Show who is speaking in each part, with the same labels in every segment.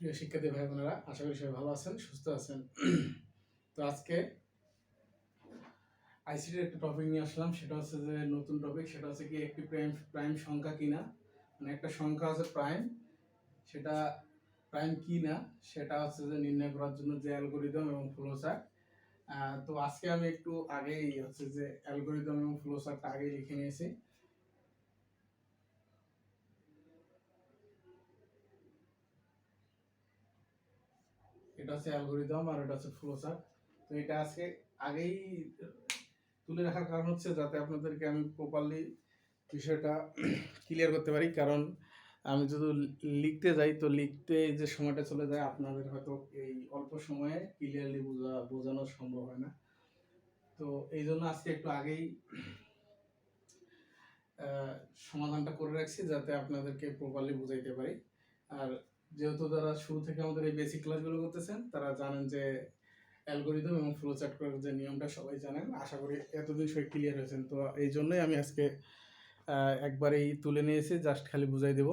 Speaker 1: প্রিয় শিক্ষার্থী ভাই বোনেরা, আশা করি সবাই ভালো আছেন, সুস্থ আছেন। তো আজকে আইসিটির একটা টপিক নিয়ে আসলাম, সেটা হচ্ছে যে নতুন টপিক, সেটা হচ্ছে কি একটি প্রাইম সংখ্যা কিনা, মানে একটা সংখ্যা আছে প্রাইম, সেটা প্রাইম কি না সেটা হচ্ছে যে নির্ণয় করার জন্য যে অ্যালগোরিদম এবং ফ্লোচার্ট। তো আজকে আমি একটু আগেই হচ্ছে যে অ্যালগোরিদম এবং ফ্লোচার্টটা আগেই লিখে নিয়েছি। এটা হচ্ছে অ্যালগোরিদম আর এটা হচ্ছে ফ্লোচার্ট। তো এটা আজকে আগেই তুলে রাখার কারণ হচ্ছে যাতে আপনাদেরকে আমি প্রপারলি বিষয়টা ক্লিয়ার করতে পারি, কারণ আমি যদি লিখতে যাই তো লিখতে যে সময়টা চলে যায় আপনাদের হয়তো এই অল্প সময়ে ক্লিয়ারলি বোঝানো সম্ভব হয় না। তো এই জন্য আজকে একটু আগেই সমাধানটা করে রাখছি যাতে আপনাদেরকে প্রপারলি বুঝাইতে পারি। আর যেহেতু যারা শুরু থেকে আমাদের এই বেসিক ক্লাসগুলো করতেছেন তারা জানেন যে অ্যালগোরিদম এবং ফ্লোচার্ট করার যে নিয়মটা সবাই জানেন, আশা করি এতদিন সবাই ক্লিয়ার হয়েছেন। তো এই জন্যই আমি আজকে একবারেই তুলে নিয়েছি, জাস্ট খালি বুঝাই দেব।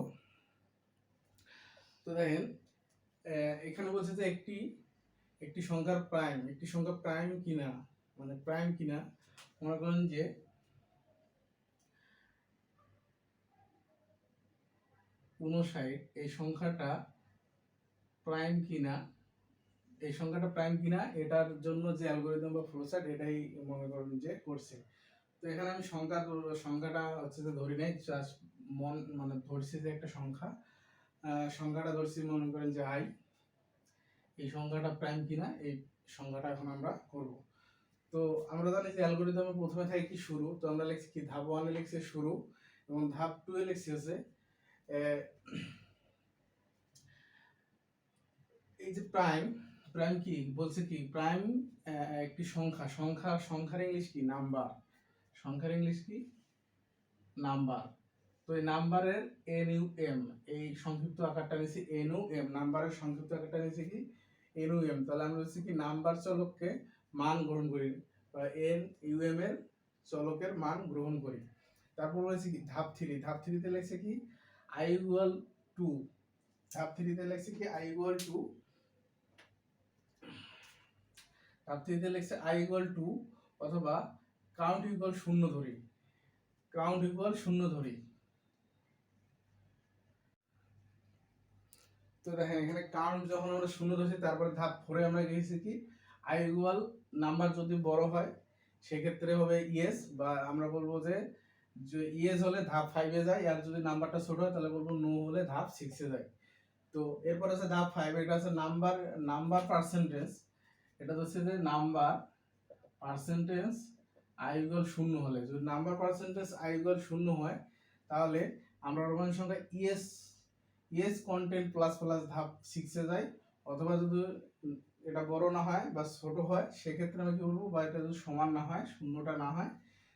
Speaker 1: তো দেখেন এখানে বলছে যে একটি সংখ্যার একটি সংখ্যা প্রাইম কিনা, মানে প্রাইম কিনা, মনে করেন যে 59 এই সংখ্যাটা প্রাইম কিনা, এটার জন্য যে অ্যালগোরিদম বা ফ্লোচার্ট এটাই মনে করেন যে করছে। তো এখানে আমি সংখ্যাটা হচ্ছে যে ধরি নাই, জাস্ট মানে ধরছি যে একটা সংখ্যাটা ধরছি, মনে করেন যে আই। এই সংখ্যাটা প্রাইম কিনা এই সংখ্যাটা এখন আমরা করব। তো আমরা জানি যে অ্যালগোরিদমে প্রথমে থাকে কি শুরু, তো আমরা লিখছি কি ধাপ 1 এ লিখছি শুরু এবং ধাপ 2 এ লিখছি হচ্ছে এই যে প্রাইম কি বলছে, কি প্রাইম একটি সংখ্যার ইংলিশ কি নাম্বার, সংখ্যার ইংলিশ কি নাম্বার। তো এই নাম্বারের NUM, এই সংক্ষিপ্ত আকারটা নিয়েছি NUM, নাম্বারের সংক্ষিপ্ত আকারটা নিয়েছি কি NUM। তাহলে আমরা হচ্ছে কি নাম্বার চলককে মান গ্রহণ করি বা NUM এর চলকের মান গ্রহণ করি। তারপর হচ্ছে কি ধাপ 3 তে লিখছে কি I equal 2, ধাপ 3 তে লিখছে কি I equal 2, ধাপ 3 তে লিখছে I equal 2 অথবা কাউন্ট ইকুয়াল 0 ধরি, কাউন্ট ইকুয়াল 0 ধরি। তো দেখেন এখানে কাউন্ট যখন আমরা 0 ধরছি, তারপরে ধাপ 4 এ আমরা গেছি কি I equal নাম্বার যদি বড় হয় সেক্ষেত্রে হবে ইয়েস, বা আমরা বলবো যে ইয়েস হলে ধাপ 5 এ যায়, আর যদি নাম্বারটা ছোট হয় তাহলে বলবো নো হলে ধাপ 6 এ যায়। তো এরপর আছে ধাপ 5, এটা আছে নাম্বার পার্সেন্টেজ, এটা হচ্ছে যে নাম্বার পার্সেন্টেজ I equal 0 হলে, যদি নাম্বার পার্সেন্টেজ I equal 0 হয় তাহলে আমরা রোমান সংখ্যা ইয়েস কন্টেন্ট প্লাস প্লাস ধাপ 6 এ যাই, অথবা যদি এটা বড় না হয় বা ছোট হয় সেক্ষেত্রে আমি কি বলবো, বা এটা যদি সমান না হয়, শূন্যটা না হয়,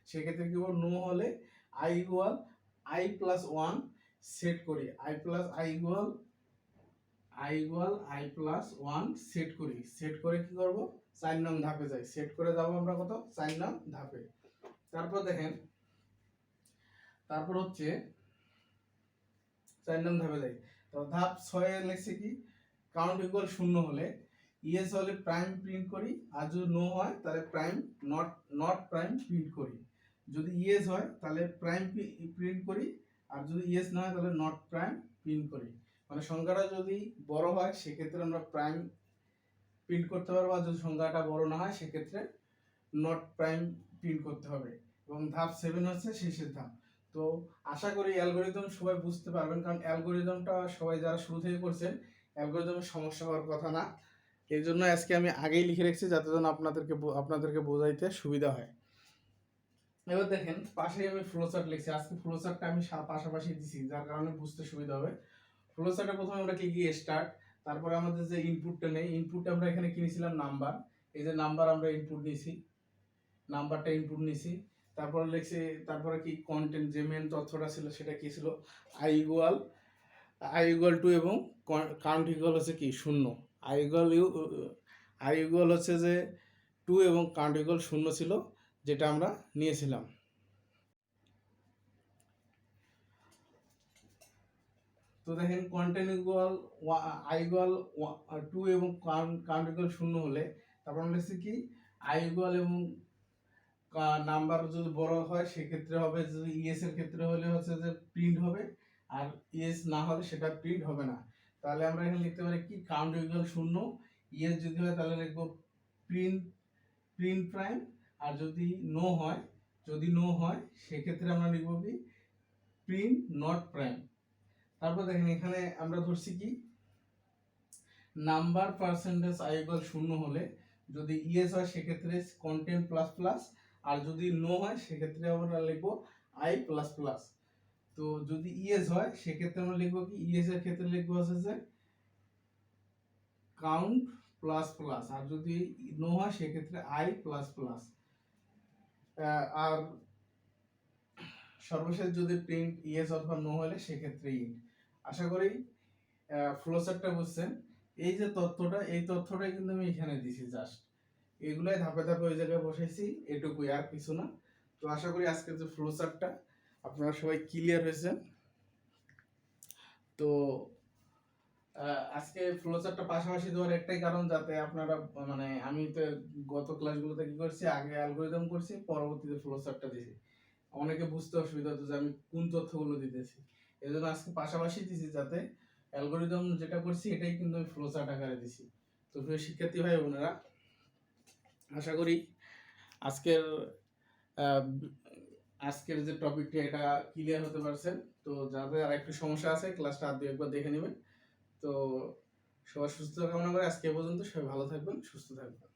Speaker 1: সেক্ষেত্রে কি বলবো নো হলে I equal I plus 1 set করি, I equal I plus 1 set করি, সেট করে কি করব 4 নং ধাপে যাই, সেট করে যাব আমরা কত 4 নং ধাপে। তারপর দেখেন, তারপর হচ্ছে 4 নং ধাপে যাই। তো ধাপ 6 এ লিখছে কি কাউন্ট ইকুয়াল 0 হলে ইয়েস হলে প্রাইম প্রিন্ট করি, আর যদি নো হয় তাহলে প্রাইম নট প্রাইম প্রিন্ট করি। যদি ইয়েস হয় তাহলে প্রাইম প্রিন্ট করি, আর যদি ইয়েস না হয় তাহলে নট প্রাইম প্রিন্ট করি। মানে সংখ্যাটা যদি বড় হয় সেক্ষেত্রে আমরা প্রাইম প্রিন্ট করতে পারবো, আর যদি সংখ্যাটা বড় না হয় সেক্ষেত্রে নট প্রাইম প্রিন্ট করতে হবে। এবং ধাপ 7 হচ্ছে শেষের ধাপ। তো আশা করি অ্যালগোরিদম সবাই বুঝতে পারবেন, কারণ অ্যালগোরিদমটা সবাই যারা শুরু থেকে করছেন অ্যালগোরিদমের সমস্যা হওয়ার কথা না। এই জন্য আজকে আমি আগেই লিখে রেখেছি যাতে যেন আপনাদেরকে বোঝাইতে সুবিধা হয়। এবার দেখেন পাশেই আমি ফ্লোচার্ট লিখছি, আজকে ফ্লোচার্টটা আমি পাশাপাশি দিছি যার কারণে বুঝতে সুবিধা হবে। ফ্লোচার্টে প্রথমে আমরা কি স্টার্ট, তারপরে আমাদের যে ইনপুটটা নেই, ইনপুটটা আমরা এখানে কিনেছিলাম নাম্বার, এই যে নাম্বার আমরা ইনপুট নিয়েছি, নাম্বারটা ইনপুট নিয়েছি। তারপরে লিখছি, তারপরে কি কন্টেন্ট যে মেন তথ্যটা ছিল সেটা কি ছিল I equal 2 এবং কাউন্ট ইকুয়াল হচ্ছে কি 0, I equal হচ্ছে যে 2 এবং কাউন্ট ইকুয়াল 0 ছিল, যেটা আমরা নিয়েছিলাম। তো দেখেন কন্টেন্ট ইকুয়াল আই ইকুয়াল 2 এবং কাউন্ট ইকুয়াল 0 হলে তারপর আমরা লিখছি কি আই ইকুয়াল এবং নাম্বার যদি বড় হয় সেক্ষেত্রে হবে, যদি ইএস এর ক্ষেত্রে হলে হচ্ছে যে প্রিন্ট হবে, আর ইএস না হলে সেটা প্রিন্ট হবে না। তাহলে আমরা এখানে লিখতে পারি কি কাউন্ট ইকুয়াল 0, ইএস যদি হয় তাহলে লিখব প্রিন্ট প্রাইম, আর যদি নো হয় সেক্ষেত্রে আমরা লিখব কি প্রিন্ট নট প্রাইম। তারপর দেখেন এখানে আমরা ধরছি কি নাম্বার পার্সেন্টেজ আই ইকুয়াল 0 হলে যদি ইএস হয় সেক্ষেত্রে কন্টেন্ট প্লাস প্লাস, আর যদি নো হয় সেক্ষেত্রে আমরা লিখবো আই প্লাস প্লাস। তো যদি ইএস হয় সেক্ষেত্রে আমরা লিখবো কি ইএস এর ক্ষেত্রে লিখবো হচ্ছে যে কাউন্ট প্লাস প্লাস, আর যদি নো হয় সেক্ষেত্রে আই প্লাস প্লাস। আর সর্বশেষ যদি প্রিন্ট ইএস অথবা নো হলে সেক্ষেত্রে ইন্ট। আশা করি ফ্লোচার্টটা বুঝছেন। এই যে তথ্যটা, এই তথ্যটাই কিন্তু আমি এখানে দিছি, জাস্ট এগুলাই ধাপে ধাপে ওই জায়গায় বসাইছি, এটুকুই, আর কিছু না। তো আশা করি আজকের যে ফ্লোচার্টটা আপনারা সবাই ক্লিয়ার হয়েছেন। তো আজকে ফ্লোচার্টটা পাশাপাশি দেওয়ার একটাই কারণ, যাতে আপনারা মানে আমি তো গত ক্লাসগুলোতে কি করছি, আগে অ্যালগরিদম করছি, পরবর্তীতে ফ্লোচার্টটা দিছি, অনেকে বুঝতে অসুবিধা হতো যে আমি কোন তথ্যগুলো দিতেছি। এজন্য আজকে পাশাপাশি দিছি, যাতে অ্যালগরিদম যেটা করছি এটাই কিন্তু আমি ফ্লোচার্ট আকারে দিছি। তো প্রিয় শিক্ষার্থী ভাই বোনেরা, আশা করি আজকের যে টপিকটা এটা ক্লিয়ার হতে পারছেন। তো যাদের আর একটু সমস্যা আছে ক্লাসটা আর একবার দেখে নেবেন। তো সবার সুস্থতা কামনা করে আজকে পর্যন্ত, সবাই ভালো থাকবেন, সুস্থ থাকবেন।